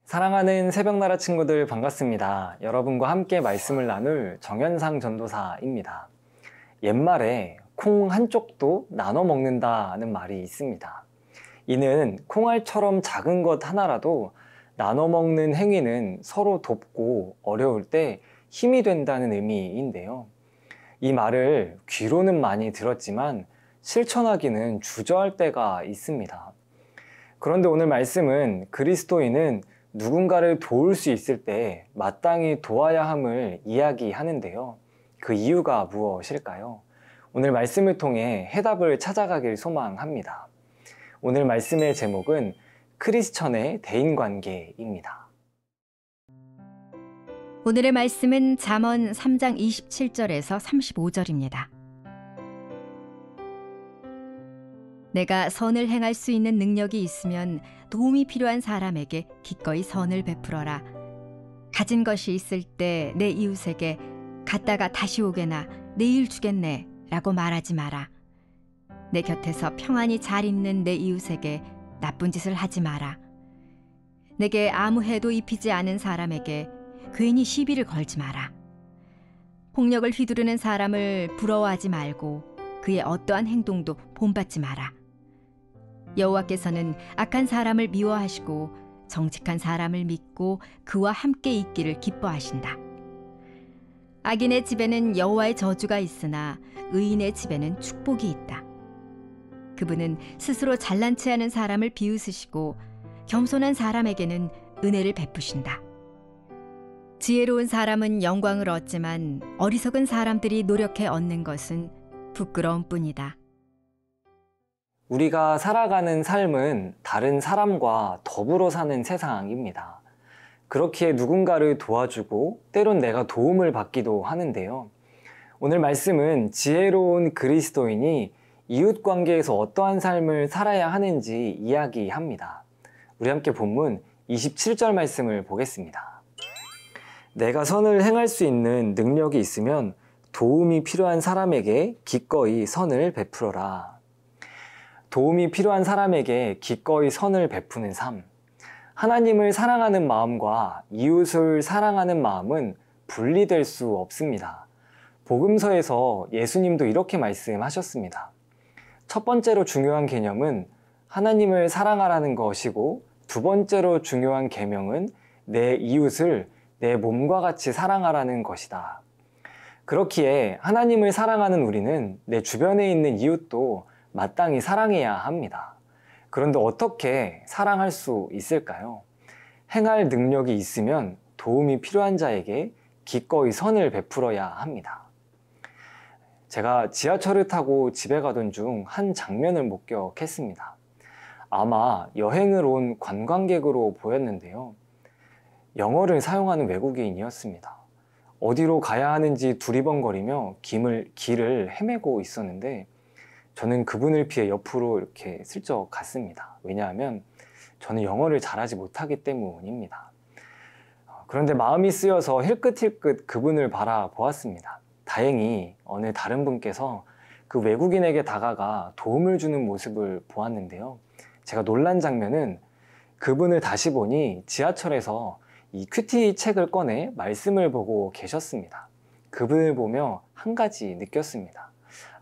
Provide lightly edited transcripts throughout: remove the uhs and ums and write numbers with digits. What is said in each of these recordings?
사랑하는 새벽나라 친구들 반갑습니다. 여러분과 함께 말씀을 나눌 정현상 전도사입니다. 옛말에 콩 한쪽도 나눠 먹는다는 말이 있습니다. 이는 콩알처럼 작은 것 하나라도 나눠 먹는 행위는 서로 돕고 어려울 때 힘이 된다는 의미인데요. 이 말을 귀로는 많이 들었지만 실천하기는 주저할 때가 있습니다. 그런데 오늘 말씀은 그리스도인은 누군가를 도울 수 있을 때 마땅히 도와야 함을 이야기하는데요. 그 이유가 무엇일까요? 오늘 말씀을 통해 해답을 찾아가길 소망합니다. 오늘 말씀의 제목은 크리스천의 대인관계입니다. 오늘의 말씀은 잠언 3장 27절에서 35절입니다. 내가 선을 행할 수 있는 능력이 있으면 도움이 필요한 사람에게 기꺼이 선을 베풀어라. 가진 것이 있을 때 내 이웃에게 갔다가 다시 오게나 내일 주겠네 라고 말하지 마라. 내 곁에서 평안히 잘 있는 내 이웃에게 나쁜 짓을 하지 마라. 내게 아무 해도 입히지 않은 사람에게 괜히 시비를 걸지 마라. 폭력을 휘두르는 사람을 부러워하지 말고 그의 어떠한 행동도 본받지 마라. 여호와께서는 악한 사람을 미워하시고 정직한 사람을 믿고 그와 함께 있기를 기뻐하신다. 악인의 집에는 여호와의 저주가 있으나 의인의 집에는 축복이 있다. 그분은 스스로 잘난 체하는 사람을 비웃으시고 겸손한 사람에게는 은혜를 베푸신다. 지혜로운 사람은 영광을 얻지만 어리석은 사람들이 노력해 얻는 것은 부끄러움 뿐이다. 우리가 살아가는 삶은 다른 사람과 더불어 사는 세상입니다. 그렇기에 누군가를 도와주고 때론 내가 도움을 받기도 하는데요. 오늘 말씀은 지혜로운 그리스도인이 이웃관계에서 어떠한 삶을 살아야 하는지 이야기합니다. 우리 함께 본문 27절 말씀을 보겠습니다. 내가 선을 행할 수 있는 능력이 있으면 도움이 필요한 사람에게 기꺼이 선을 베풀어라. 도움이 필요한 사람에게 기꺼이 선을 베푸는 삶. 하나님을 사랑하는 마음과 이웃을 사랑하는 마음은 분리될 수 없습니다. 복음서에서 예수님도 이렇게 말씀하셨습니다. 첫 번째로 중요한 개념은 하나님을 사랑하라는 것이고, 두 번째로 중요한 계명은 내 이웃을 내 몸과 같이 사랑하라는 것이다. 그렇기에 하나님을 사랑하는 우리는 내 주변에 있는 이웃도 마땅히 사랑해야 합니다. 그런데 어떻게 사랑할 수 있을까요? 행할 능력이 있으면 도움이 필요한 자에게 기꺼이 선을 베풀어야 합니다. 제가 지하철을 타고 집에 가던 중 한 장면을 목격했습니다. 아마 여행을 온 관광객으로 보였는데요. 영어를 사용하는 외국인이었습니다. 어디로 가야 하는지 두리번거리며 길을 헤매고 있었는데 저는 그분을 피해 옆으로 이렇게 슬쩍 갔습니다. 왜냐하면 저는 영어를 잘하지 못하기 때문입니다. 그런데 마음이 쓰여서 힐끗힐끗 그분을 바라보았습니다. 다행히 어느 다른 분께서 그 외국인에게 다가가 도움을 주는 모습을 보았는데요. 제가 놀란 장면은 그분을 다시 보니 지하철에서 이 큐티 책을 꺼내 말씀을 보고 계셨습니다. 그분을 보며 한 가지 느꼈습니다.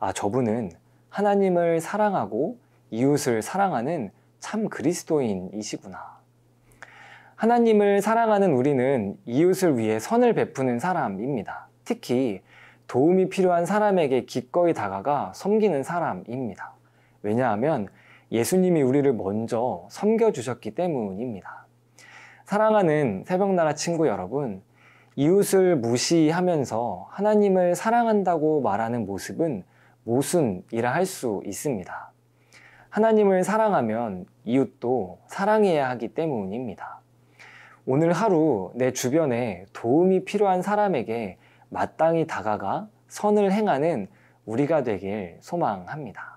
아, 저분은 하나님을 사랑하고 이웃을 사랑하는 참 그리스도인이시구나. 하나님을 사랑하는 우리는 이웃을 위해 선을 베푸는 사람입니다. 특히 도움이 필요한 사람에게 기꺼이 다가가 섬기는 사람입니다. 왜냐하면 예수님이 우리를 먼저 섬겨주셨기 때문입니다. 사랑하는 새벽나라 친구 여러분, 이웃을 무시하면서 하나님을 사랑한다고 말하는 모습은 모순이라 할 수 있습니다. 하나님을 사랑하면 이웃도 사랑해야 하기 때문입니다. 오늘 하루 내 주변에 도움이 필요한 사람에게 마땅히 다가가 선을 행하는 우리가 되길 소망합니다.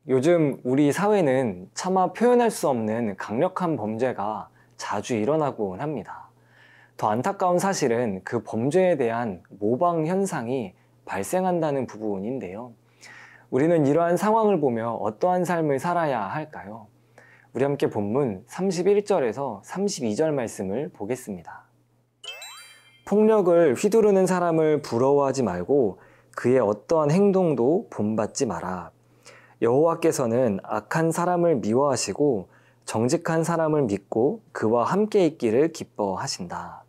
요즘 우리 사회는 차마 표현할 수 없는 강력한 범죄가 자주 일어나곤 합니다. 더 안타까운 사실은 그 범죄에 대한 모방 현상이 발생한다는 부분인데요. 우리는 이러한 상황을 보며 어떠한 삶을 살아야 할까요? 우리 함께 본문 31절에서 32절 말씀을 보겠습니다. 폭력을 휘두르는 사람을 부러워하지 말고 그의 어떠한 행동도 본받지 마라. 여호와께서는 악한 사람을 미워하시고 정직한 사람을 믿고 그와 함께 있기를 기뻐하신다.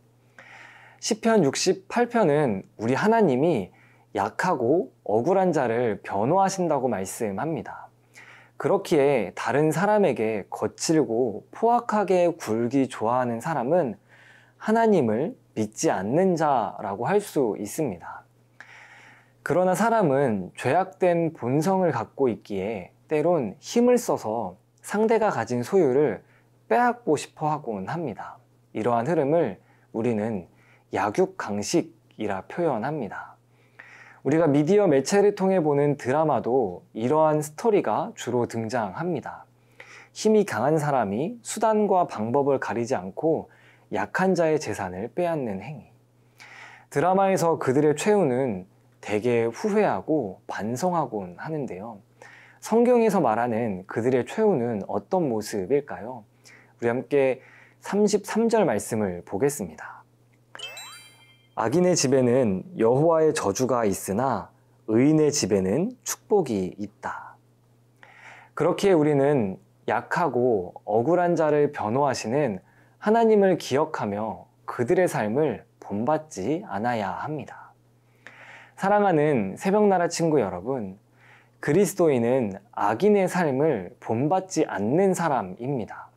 시편 68편은 우리 하나님이 약하고 억울한 자를 변호하신다고 말씀합니다. 그렇기에 다른 사람에게 거칠고 포악하게 굴기 좋아하는 사람은 하나님을 믿지 않는 자라고 할 수 있습니다. 그러나 사람은 죄악된 본성을 갖고 있기에 때론 힘을 써서 상대가 가진 소유를 빼앗고 싶어 하곤 합니다. 이러한 흐름을 우리는 약육강식이라 표현합니다. 우리가 미디어 매체를 통해 보는 드라마도 이러한 스토리가 주로 등장합니다. 힘이 강한 사람이 수단과 방법을 가리지 않고 약한 자의 재산을 빼앗는 행위. 드라마에서 그들의 최후는 대개 후회하고 반성하곤 하는데요. 성경에서 말하는 그들의 최후는 어떤 모습일까요? 우리 함께 33절 말씀을 보겠습니다. 악인의 집에는 여호와의 저주가 있으나 의인의 집에는 축복이 있다. 그렇기에 우리는 약하고 억울한 자를 변호하시는 하나님을 기억하며 그들의 삶을 본받지 않아야 합니다. 사랑하는 새벽나라 친구 여러분, 그리스도인은 악인의 삶을 본받지 않는 사람입니다.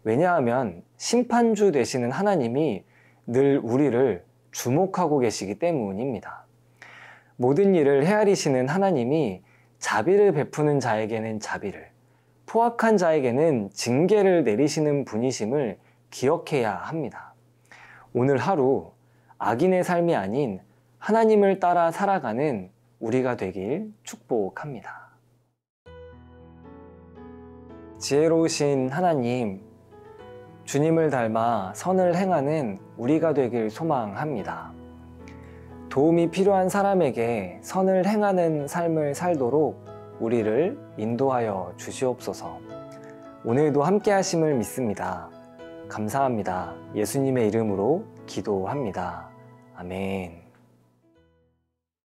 왜냐하면 심판주 되시는 하나님이 늘 우리를 주목하고 계시기 때문입니다. 모든 일을 헤아리시는 하나님이 자비를 베푸는 자에게는 자비를, 포악한 자에게는 징계를 내리시는 분이심을 기억해야 합니다. 오늘 하루 악인의 삶이 아닌 하나님을 따라 살아가는 우리가 되길 축복합니다. 지혜로우신 하나님, 주님을 닮아 선을 행하는 우리가 되길 소망합니다. 도움이 필요한 사람에게 선을 행하는 삶을 살도록 우리를 인도하여 주시옵소서. 오늘도 함께 하심을 믿습니다. 감사합니다. 예수님의 이름으로 기도합니다. 아멘.